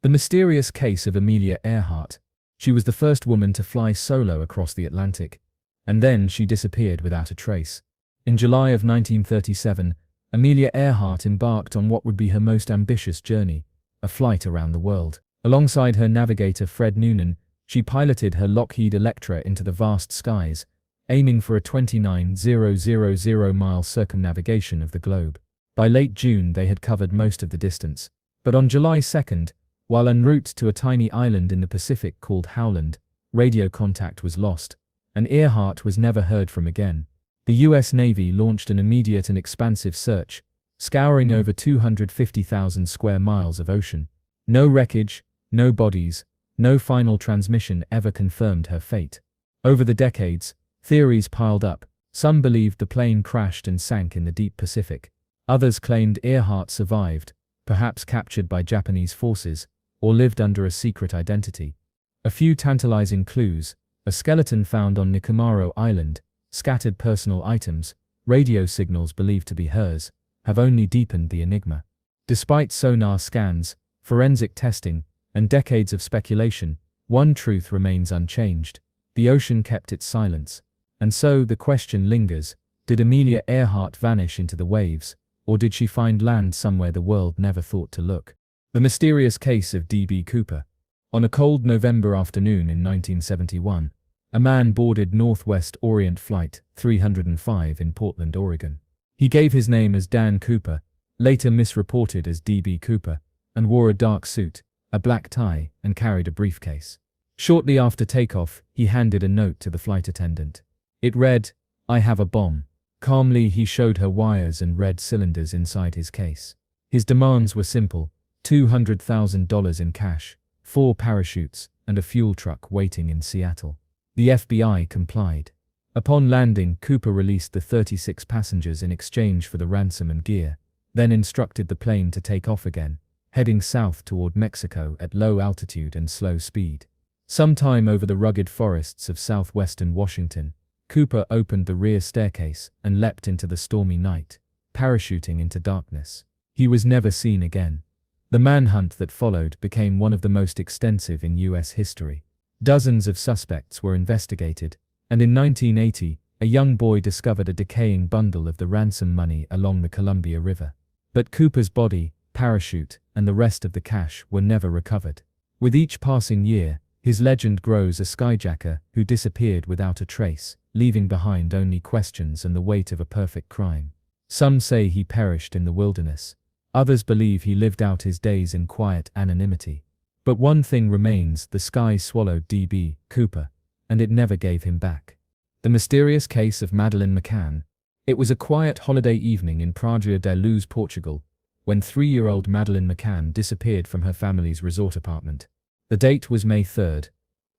The mysterious case of Amelia Earhart. She was the first woman to fly solo across the Atlantic, and then she disappeared without a trace. In July of 1937, Amelia Earhart embarked on what would be her most ambitious journey, a flight around the world. Alongside her navigator Fred Noonan, she piloted her Lockheed Electra into the vast skies, aiming for a 29,000-mile circumnavigation of the globe. By late June they had covered most of the distance, but on July 2nd, while en route to a tiny island in the Pacific called Howland, radio contact was lost, and Earhart was never heard from again. The US Navy launched an immediate and expansive search, scouring over 250,000 square miles of ocean. No wreckage, no bodies, no final transmission ever confirmed her fate. Over the decades, theories piled up. Some believed the plane crashed and sank in the deep Pacific. Others claimed Earhart survived, perhaps captured by Japanese forces, or lived under a secret identity. A few tantalizing clues: a skeleton found on Nikomaro Island, scattered personal items, radio signals believed to be hers, have only deepened the enigma. Despite sonar scans, forensic testing, and decades of speculation, one truth remains unchanged: the ocean kept its silence. And so the question lingers: did Amelia Earhart vanish into the waves, or did she find land somewhere the world never thought to look? The mysterious case of D.B. Cooper. On a cold November afternoon in 1971, a man boarded Northwest Orient Flight 305 in Portland, Oregon. He gave his name as Dan Cooper, later misreported as D.B. Cooper, and wore a dark suit, a black tie, and carried a briefcase. Shortly after takeoff, he handed a note to the flight attendant. It read, "I have a bomb." Calmly he showed her wires and red cylinders inside his case. His demands were simple: $200,000 in cash, 4 parachutes, and a fuel truck waiting in Seattle. The FBI complied. Upon landing, Cooper released the 36 passengers in exchange for the ransom and gear, then instructed the plane to take off again, heading south toward Mexico at low altitude and slow speed. Sometime over the rugged forests of southwestern Washington, Cooper opened the rear staircase and leapt into the stormy night, parachuting into darkness. He was never seen again. The manhunt that followed became one of the most extensive in US history. Dozens of suspects were investigated, and in 1980, a young boy discovered a decaying bundle of the ransom money along the Columbia River. But Cooper's body, parachute, and the rest of the cash were never recovered. With each passing year, his legend grows: a skyjacker who disappeared without a trace, leaving behind only questions and the weight of a perfect crime. Some say he perished in the wilderness. Others believe he lived out his days in quiet anonymity. But one thing remains: the sky swallowed D.B. Cooper, and it never gave him back. The mysterious case of Madeleine McCann. It was a quiet holiday evening in Praia da Luz, Portugal, when 3-year-old Madeleine McCann disappeared from her family's resort apartment. The date was May 3,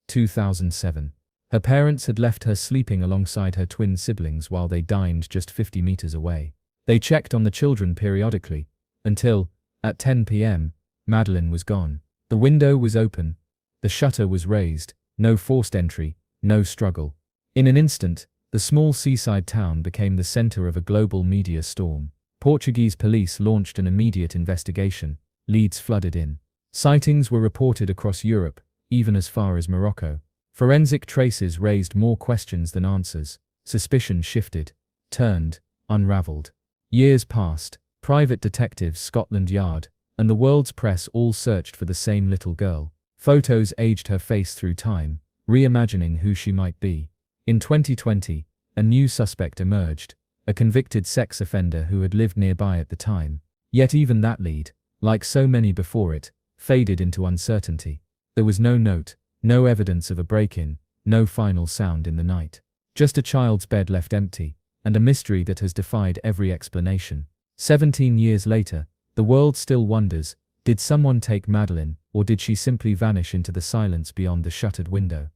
2007. Her parents had left her sleeping alongside her twin siblings while they dined just 50 meters away. They checked on the children periodically, until, at 10 p.m., Madeleine was gone. The window was open, the shutter was raised, no forced entry, no struggle. In an instant, the small seaside town became the center of a global media storm. Portuguese police launched an immediate investigation. Leads flooded in. Sightings were reported across Europe, even as far as Morocco. Forensic traces raised more questions than answers. Suspicion shifted, turned, unraveled. Years passed. Private detectives, Scotland Yard, and the world's press all searched for the same little girl. Photos aged her face through time, reimagining who she might be. In 2020, a new suspect emerged, a convicted sex offender who had lived nearby at the time. Yet even that lead, like so many before it, faded into uncertainty. There was no note, no evidence of a break-in, no final sound in the night. Just a child's bed left empty, and a mystery that has defied every explanation. 17 years later, the world still wonders: did someone take Madeleine, or did she simply vanish into the silence beyond the shuttered window?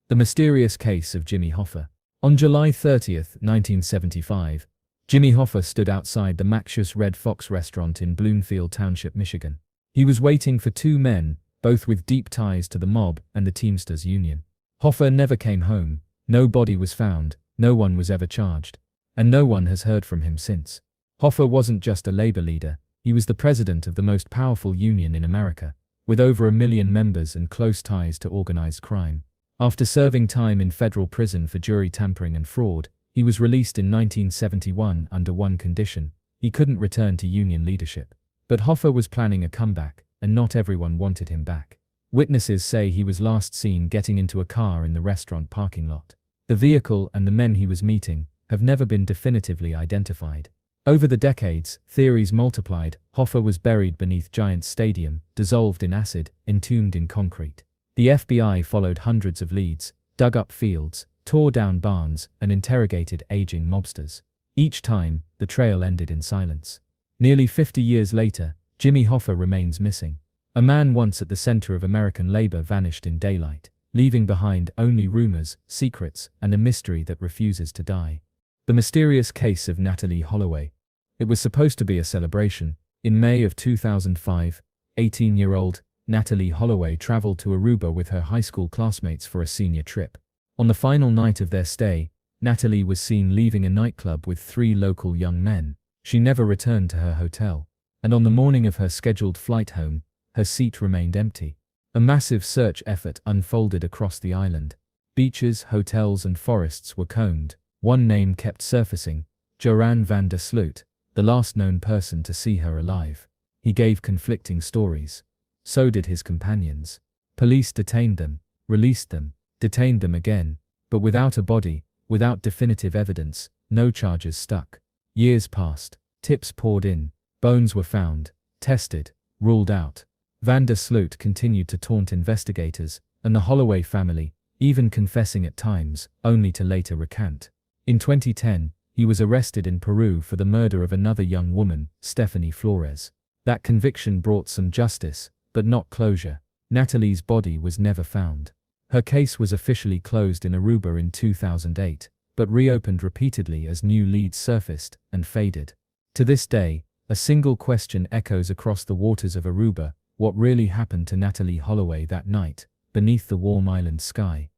The mysterious case of Jimmy Hoffa. On July 30, 1975, Jimmy Hoffa stood outside the Max's Red Fox restaurant in Bloomfield Township, Michigan. He was waiting for 2 men, both with deep ties to the mob and the Teamsters Union. Hoffa never came home, no body was found, no one was ever charged, and no one has heard from him since. Hoffa wasn't just a labor leader, he was the president of the most powerful union in America. with over 1 million members and close ties to organized crime. After serving time in federal prison for jury tampering and fraud, he was released in 1971 under one condition: he couldn't return to union leadership. But Hoffa was planning a comeback, and not everyone wanted him back. Witnesses say he was last seen getting into a car in the restaurant parking lot. The vehicle and the men he was meeting have never been definitively identified. Over the decades, theories multiplied. Hoffa was buried beneath Giants Stadium, dissolved in acid, entombed in concrete. The FBI followed hundreds of leads, dug up fields, tore down barns, and interrogated aging mobsters. Each time, the trail ended in silence. Nearly 50 years later, Jimmy Hoffa remains missing. A man once at the center of American labor vanished in daylight, leaving behind only rumors, secrets, and a mystery that refuses to die. The mysterious case of Natalee Holloway. It was supposed to be a celebration. In May of 2005, 18-year-old Natalee Holloway traveled to Aruba with her high school classmates for a senior trip. On the final night of their stay, Natalee was seen leaving a nightclub with 3 local young men. She never returned to her hotel, and on the morning of her scheduled flight home, her seat remained empty. A massive search effort unfolded across the island. Beaches, hotels, and forests were combed. One name kept surfacing: Joran van der Sloot, the last known person to see her alive. He gave conflicting stories. So did his companions. Police detained them, released them, detained them again, but without a body, without definitive evidence, no charges stuck. Years passed, tips poured in, bones were found, tested, ruled out. Van der Sloot continued to taunt investigators and the Holloway family, even confessing at times, only to later recant. In 2010, he was arrested in Peru for the murder of another young woman, Stephanie Flores. That conviction brought some justice, but not closure. Natalee's body was never found. Her case was officially closed in Aruba in 2008, but reopened repeatedly as new leads surfaced and faded. To this day, a single question echoes across the waters of Aruba: what really happened to Natalee Holloway that night, beneath the warm island sky?